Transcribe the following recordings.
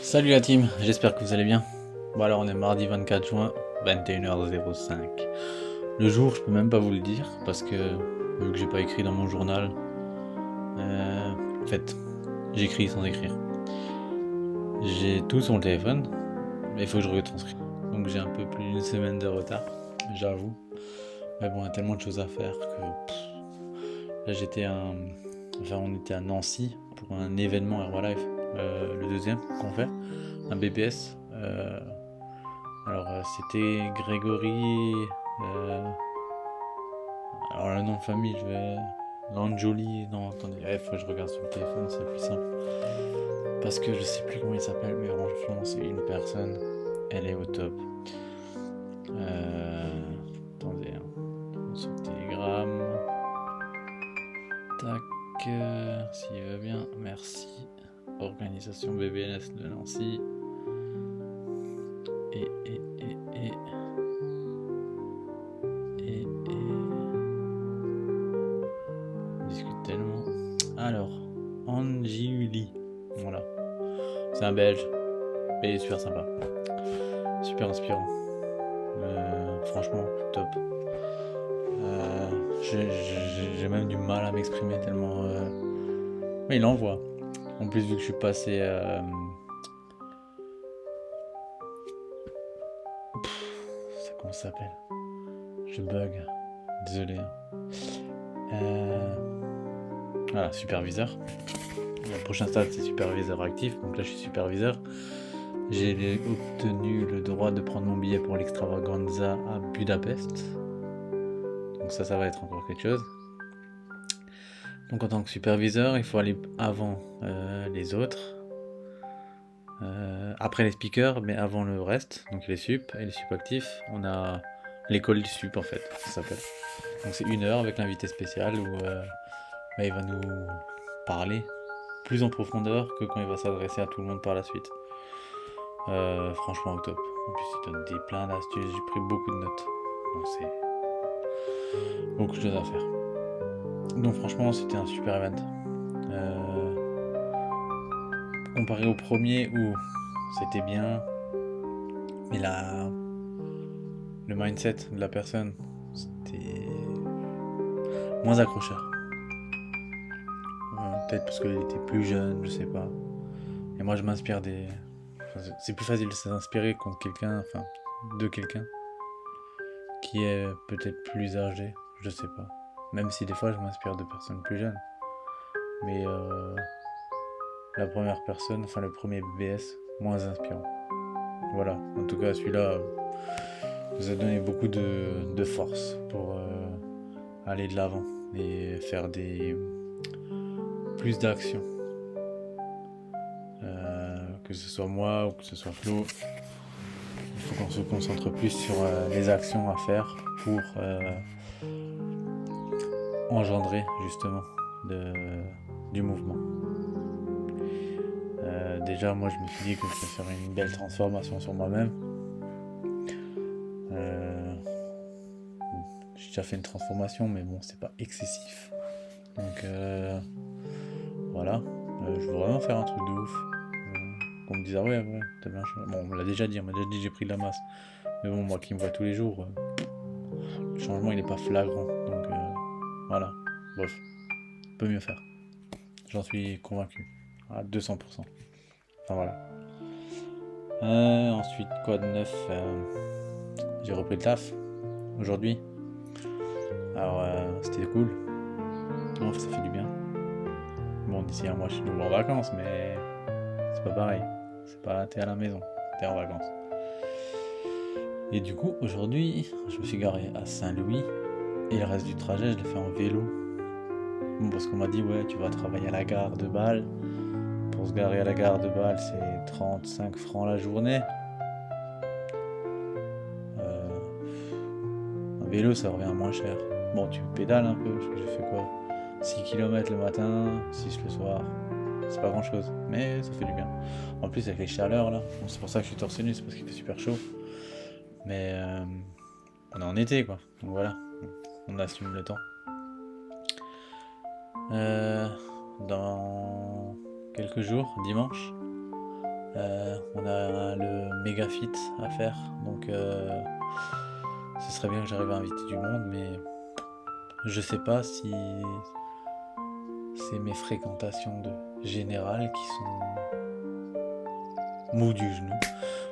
Salut la team, j'espère que vous allez bien. Bon alors on est mardi 24 juin, 21h05. Le jour je peux même pas vous le dire parce que vu que j'ai pas écrit dans mon journal, en fait j'écris sans écrire. J'ai tout sur le téléphone, mais il faut que je retranscris. Donc j'ai un peu plus d'une semaine de retard, j'avoue. Mais bon, il y a tellement de choses à faire que là on était à Nancy pour un événement Herbalife, le deuxième qu'on fait, un BPS. C'était Grégory. euh, alors le nom de famille, je vais. Lanjoli. Non, attendez, faut que je regarde sur le téléphone, c'est plus simple. Parce que je sais plus comment il s'appelle, mais franchement, c'est une personne. Elle est au top. Attendez, sur Telegram. Tac. S'il veut bien, merci. Organisation BBNS de Nancy. Et. On discute tellement. Alors, Angiuli. Voilà. C'est un belge. Et il est super sympa. Super inspirant. Franchement, top. J'ai même du mal à m'exprimer tellement. Mais il envoie. En plus, vu que je suis passé. Comment ça s'appelle? Je bug. Désolé. Voilà, superviseur. Le prochain stade, c'est superviseur actif. Donc là, je suis superviseur. J'ai obtenu le droit de prendre mon billet pour l'extravaganza à Budapest. Donc ça va être encore quelque chose. Donc en tant que superviseur, il faut aller avant les autres. Après les speakers, mais avant le reste. Donc les sup et les sup actifs. On a l'école du sup en fait, ça s'appelle. Donc c'est 1 heure avec l'invité spécial où il va nous parler plus en profondeur que quand il va s'adresser à tout le monde par la suite. Franchement au top. En plus il donne plein d'astuces, j'ai pris beaucoup de notes. Donc c'est beaucoup de choses à faire. Donc franchement c'était un super event. Comparé au premier où c'était bien, mais là le mindset de la personne c'était moins accrocheur. Peut-être parce qu'elle était plus jeune, je sais pas. Et moi je m'inspire des. Enfin, c'est plus facile de s'inspirer contre quelqu'un, enfin de quelqu'un qui est peut-être plus âgé, je sais pas. Même si des fois je m'inspire de personnes plus jeunes. Mais la première personne, enfin le premier BBS, moins inspirant. Voilà, en tout cas celui-là nous a donné beaucoup de force pour aller de l'avant et faire plus d'actions. Que ce soit moi ou que ce soit Flo, il faut qu'on se concentre plus sur les actions à faire pour engendrer justement du mouvement. Déjà, moi, je me suis dit que je ferais une belle transformation sur moi-même. J'ai déjà fait une transformation, mais bon, c'est pas excessif. Donc, voilà. Je veux vraiment faire un truc de ouf. Qu'on me dise, ah ouais, t'as bien changé. Bon, on me l'a déjà dit, que j'ai pris de la masse. Mais bon, moi qui me vois tous les jours, le changement il est pas flagrant. Donc, voilà. Bref, on peut mieux faire. J'en suis convaincu. À 200%. Enfin voilà. Ensuite, quoi de neuf? J'ai repris le taf aujourd'hui. Alors, c'était cool. Non, ça fait du bien. Bon, d'ici un mois, je suis nouveau en vacances, mais c'est pas pareil. C'est pas t'es à la maison, t'es en vacances. Et du coup, aujourd'hui, je me suis garé à Saint-Louis et le reste du trajet, je l'ai fait en vélo. Bon, parce qu'on m'a dit, ouais, tu vas travailler à la gare de Bâle. Pour se garer à la gare de Bâle, c'est 35 francs la journée. Un vélo, ça revient moins cher. Bon, tu pédales un peu, j'ai fait quoi? 6 km le matin, 6 le soir. C'est pas grand chose, mais ça fait du bien. En plus, avec les chaleurs là, bon, c'est pour ça que je suis torse nu, c'est parce qu'il fait super chaud. Mais on est en été quoi, donc voilà, on assume le temps. Dans quelques jours, dimanche, On a le méga fit à faire, donc ce serait bien que j'arrive à inviter du monde, mais je sais pas si c'est mes fréquentations de générales qui sont mou du genou.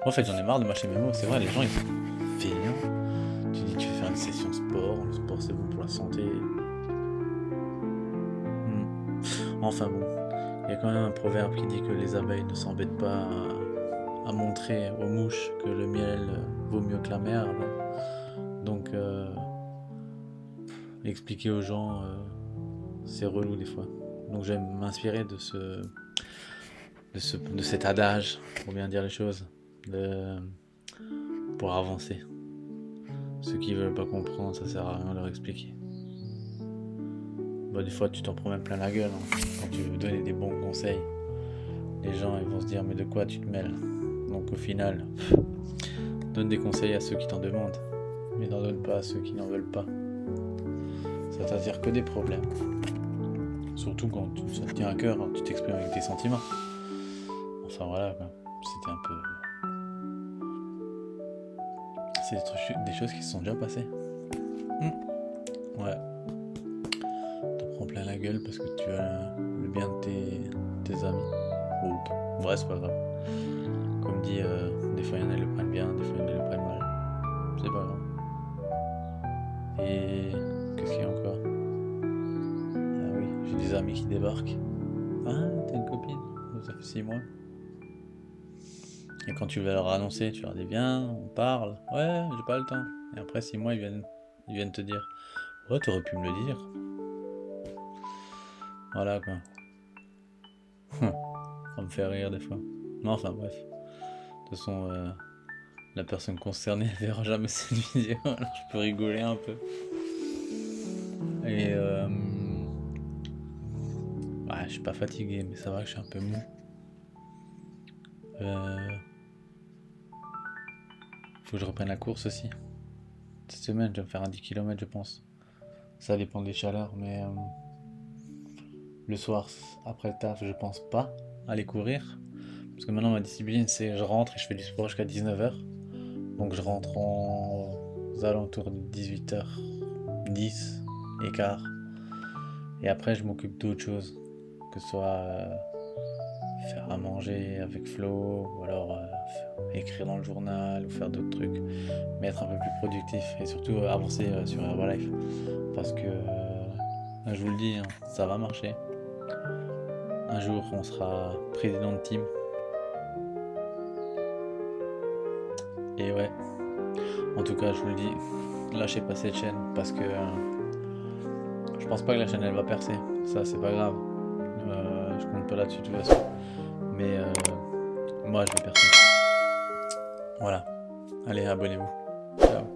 En fait, j'en ai marre de mâcher mes mots. C'est vrai, les gens ils sont feignants. Tu dis tu veux faire une session sport, le sport c'est bon pour la santé. Enfin bon, il y a quand même un proverbe qui dit que les abeilles ne s'embêtent pas à montrer aux mouches que le miel vaut mieux que la merde. Donc expliquer aux gens c'est relou des fois. Donc j'aime m'inspirer de cet adage, pour bien dire les choses, pour avancer. Ceux qui veulent pas comprendre, ça sert à rien de leur expliquer. Bah, des fois tu t'en prends même plein la gueule hein, quand tu veux donner des bons conseils. Les gens ils vont se dire mais de quoi tu te mêles. Donc au final, donne des conseils à ceux qui t'en demandent, mais n'en donne pas à ceux qui n'en veulent pas. Ça t'attire que des problèmes. Surtout quand ça te tient à cœur, tu t'exprimes avec tes sentiments. Enfin voilà quoi. C'était un peu... C'est des choses qui se sont déjà passées. Ouais. T'en prends plein la gueule parce que tu as le bien de tes amis. Ou bref, c'est pas grave. Comme dit, des fois il y en a qui le prennent bien, des fois il y en a qui le prennent mal. C'est pas grave. Et qu'est-ce qu'il y a encore? Ah oui, j'ai des amis qui débarquent. Ah, t'as une copine? Ça fait 6 mois. Et quand tu vas leur annoncer, tu leur dis viens, on parle. Ouais, j'ai pas le temps. Et après 6 mois, ils viennent te dire ouais, t'aurais pu me le dire. Voilà quoi. Ça me fait rire des fois. Non, enfin bref. De toute façon, la personne concernée ne verra jamais cette vidéo, alors je peux rigoler un peu. Et ouais, je suis pas fatigué, mais ça va que je suis un peu mou. Faut que je reprenne la course aussi. Cette semaine, je vais me faire un 10 km, je pense. Ça dépend des chaleurs, mais le soir, après le taf, je pense pas aller courir. Parce que maintenant, ma discipline, c'est je rentre et je fais du sport jusqu'à 19h. Donc je rentre aux alentours de 18h10 et quart. Et après, je m'occupe d'autres choses. Que ce soit faire à manger avec Flo, ou alors écrire dans le journal, ou faire d'autres trucs. Mais être un peu plus productif et surtout avancer sur Herbalife. Parce que, je vous le dis, hein, ça va marcher. Un jour, on sera président de team. Et ouais, en tout cas, je vous le dis, lâchez pas cette chaîne parce que je pense pas que la chaîne elle va percer. Ça, c'est pas grave. Je compte pas là-dessus de toute façon. Mais moi, je vais percer. Voilà. Allez, abonnez-vous. Ciao.